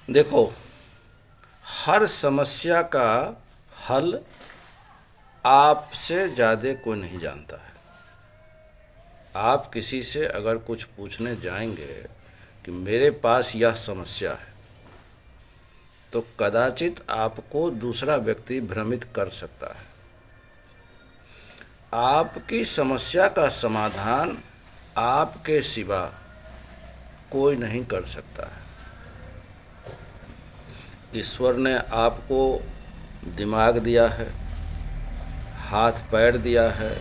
देखो, हर समस्या का हल आपसे ज़्यादा कोई नहीं जानता है। आप किसी से अगर कुछ पूछने जाएंगे कि मेरे पास यह समस्या है, तो कदाचित आपको दूसरा व्यक्ति भ्रमित कर सकता है। आपकी समस्या का समाधान आपके सिवा कोई नहीं कर सकता है। ईश्वर ने आपको दिमाग दिया है, हाथ पैर दिया है,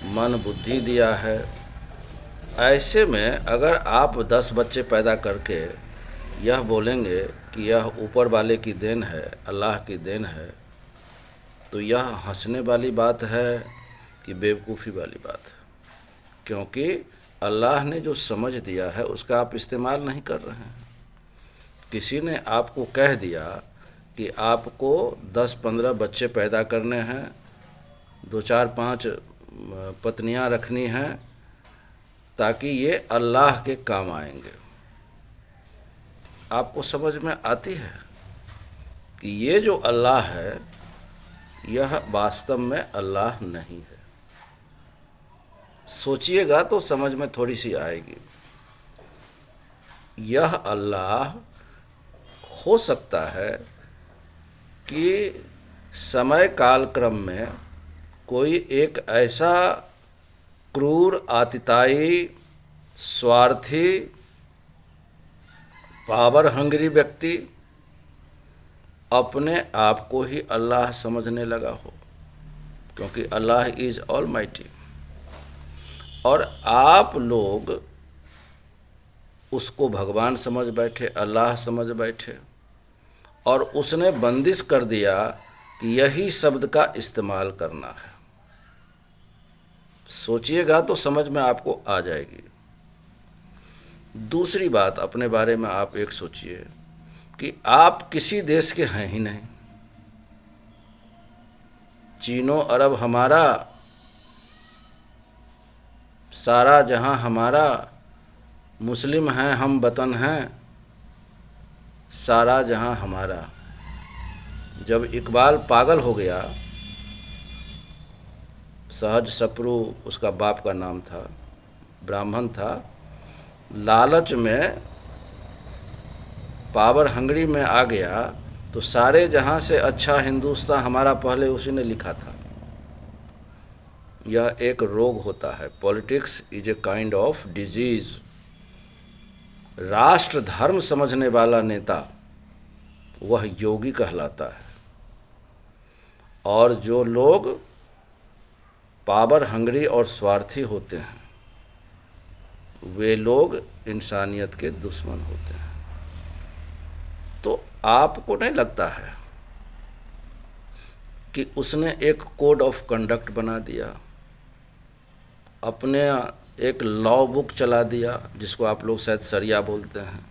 मन बुद्धि दिया है। ऐसे में अगर आप 10 बच्चे पैदा करके यह बोलेंगे कि यह ऊपर वाले की देन है, अल्लाह की देन है, तो यह हंसने वाली बात है कि बेवकूफ़ी वाली बात है। क्योंकि अल्लाह ने जो समझ दिया है उसका आप इस्तेमाल नहीं कर रहे हैं। किसी ने आपको कह दिया कि आपको 10-15 बच्चे पैदा करने हैं, 2-4-5 पत्नियां रखनी हैं, ताकि ये अल्लाह के काम आएंगे। आपको समझ में आती है कि ये जो अल्लाह है यह वास्तव में अल्लाह नहीं है। सोचिएगा तो समझ में थोड़ी सी आएगी। यह अल्लाह हो सकता है कि समय काल क्रम में कोई एक ऐसा क्रूर, आतिताई, स्वार्थी, पावर हंग्री व्यक्ति अपने आप को ही अल्लाह समझने लगा हो, क्योंकि अल्लाह इज़ ऑलमाइटी। और आप लोग उसको भगवान समझ बैठे, अल्लाह समझ बैठे, और उसने बंदिश कर दिया कि यही शब्द का इस्तेमाल करना है। सोचिएगा तो समझ में आपको आ जाएगी। दूसरी बात, अपने बारे में आप एक सोचिए कि आप किसी देश के हैं ही नहीं। चीनो अरब हमारा, सारा जहां हमारा, मुस्लिम हैं हम, वतन हैं, सारा जहां हमारा। जब इकबाल पागल हो गया, सहज सप्रू उसका बाप का नाम था, ब्राह्मण था, लालच में, पावर हंगरी में आ गया, तो सारे जहां से अच्छा हिंदुस्तान हमारा पहले उसी ने लिखा था। यह एक रोग होता है। Politics is a kind of disease. राष्ट्र धर्म समझने वाला नेता वह योगी कहलाता है, और जो लोग पावर हंग्री और स्वार्थी होते हैं वे लोग इंसानियत के दुश्मन होते हैं। तो आपको नहीं लगता है कि उसने एक कोड ऑफ कंडक्ट बना दिया, अपने एक लॉ बुक चला दिया, जिसको आप लोग शायद शरिया बोलते हैं,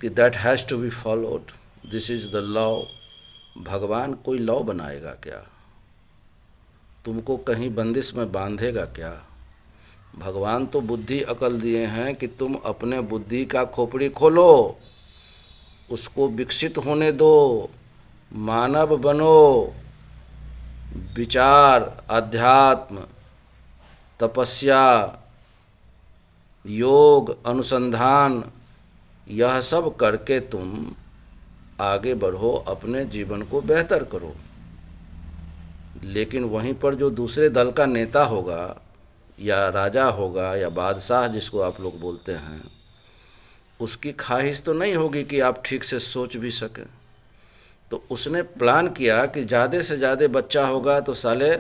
कि that has to be followed, this is the law. भगवान कोई लॉ बनाएगा क्या? तुमको कहीं बंदिश में बांधेगा क्या? भगवान तो बुद्धि अकल दिए हैं कि तुम अपने बुद्धि का खोपड़ी खोलो, उसको विकसित होने दो, मानव बनो, विचार, अध्यात्म, तपस्या, योग, अनुसंधान, यह सब करके तुम आगे बढ़ो, अपने जीवन को बेहतर करो। लेकिन वहीं पर जो दूसरे दल का नेता होगा, या राजा होगा, या बादशाह जिसको आप लोग बोलते हैं, उसकी ख्वाहिश तो नहीं होगी कि आप ठीक से सोच भी सकें। तो उसने प्लान किया कि ज़्यादा से ज़्यादा बच्चा होगा तो साले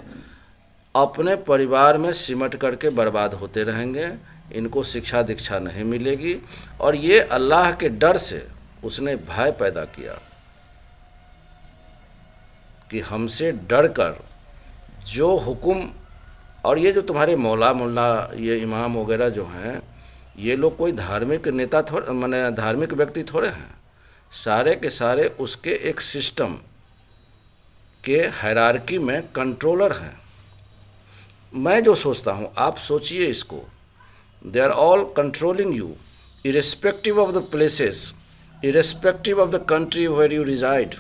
अपने परिवार में सिमट करके बर्बाद होते रहेंगे, इनको शिक्षा दीक्षा नहीं मिलेगी। और ये अल्लाह के डर से उसने भय पैदा किया कि हमसे डर कर जो हुक्म, और ये जो तुम्हारे मौला मुल्ला, ये इमाम वगैरह जो हैं, ये लोग कोई धार्मिक नेता थोड़े, माने धार्मिक व्यक्ति थोड़े हैं। सारे के सारे उसके एक सिस्टम के हायरार्की में कंट्रोलर हैं। मैं जो सोचता हूँ, आप सोचिए इसको, they are all controlling you. irrespective of the places, irrespective of the country where you reside,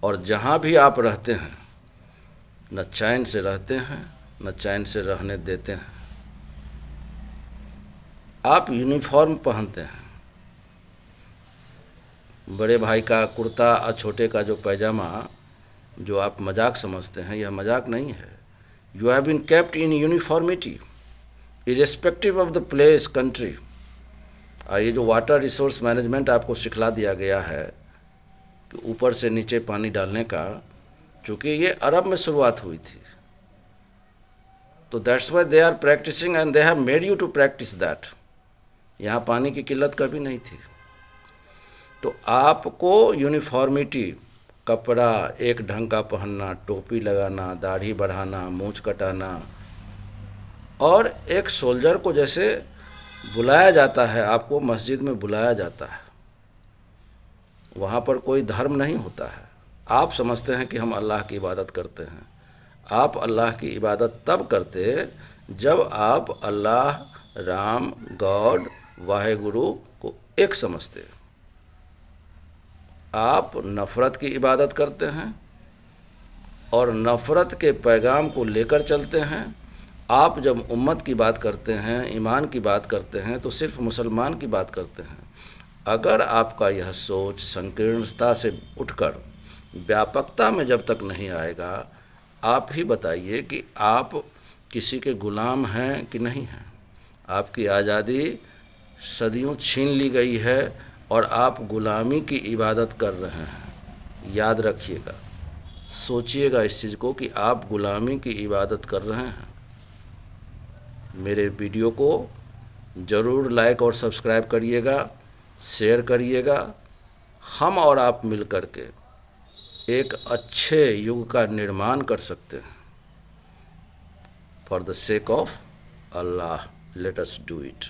और जहाँ भी आप रहते हैं न चैन से रहते हैं न चैन से रहने देते हैं। आप यूनिफॉर्म पहनते हैं, बड़े भाई का कुर्ता और छोटे का जो पैजामा जो आप मजाक समझते हैं, यह मजाक नहीं है। You have been kept in uniformity irrespective of the place country. ये जो वाटर रिसोर्स मैनेजमेंट आपको सिखला दिया गया है कि ऊपर से नीचे पानी डालने का, चूँकि ये अरब में शुरुआत हुई थी, तो that's why they are practising and they have made you to practise that. यहाँ पानी की किल्लत कभी नहीं थी। तो आपको यूनिफॉर्मिटी, कपड़ा एक ढंग का पहनना, टोपी लगाना, दाढ़ी बढ़ाना, मूंछ कटाना, और एक सोल्जर को जैसे बुलाया जाता है, आपको मस्जिद में बुलाया जाता है, वहाँ पर कोई धर्म नहीं होता है। आप समझते हैं कि हम अल्लाह की इबादत करते हैं। आप अल्लाह की इबादत तब करते जब आप अल्लाह, राम, गॉड, वाहेगुरु को एक समझते। आप नफ़रत की इबादत करते हैं और नफ़रत के पैगाम को लेकर चलते हैं। आप जब उम्मत की बात करते हैं, ईमान की बात करते हैं, तो सिर्फ मुसलमान की बात करते हैं। अगर आपका यह सोच संकीर्णता से उठकर व्यापकता में जब तक नहीं आएगा, आप ही बताइए कि आप किसी के गुलाम हैं कि नहीं हैं। आपकी आज़ादी सदियों छीन ली गई है और आप गुलामी की इबादत कर रहे हैं। याद रखिएगा, सोचिएगा इस चीज़ को कि आप गुलामी की इबादत कर रहे हैं। मेरे वीडियो को ज़रूर लाइक और सब्सक्राइब करिएगा, शेयर करिएगा। हम और आप मिल कर के एक अच्छे युग का निर्माण कर सकते हैं। For the sake of Allah, let us do it.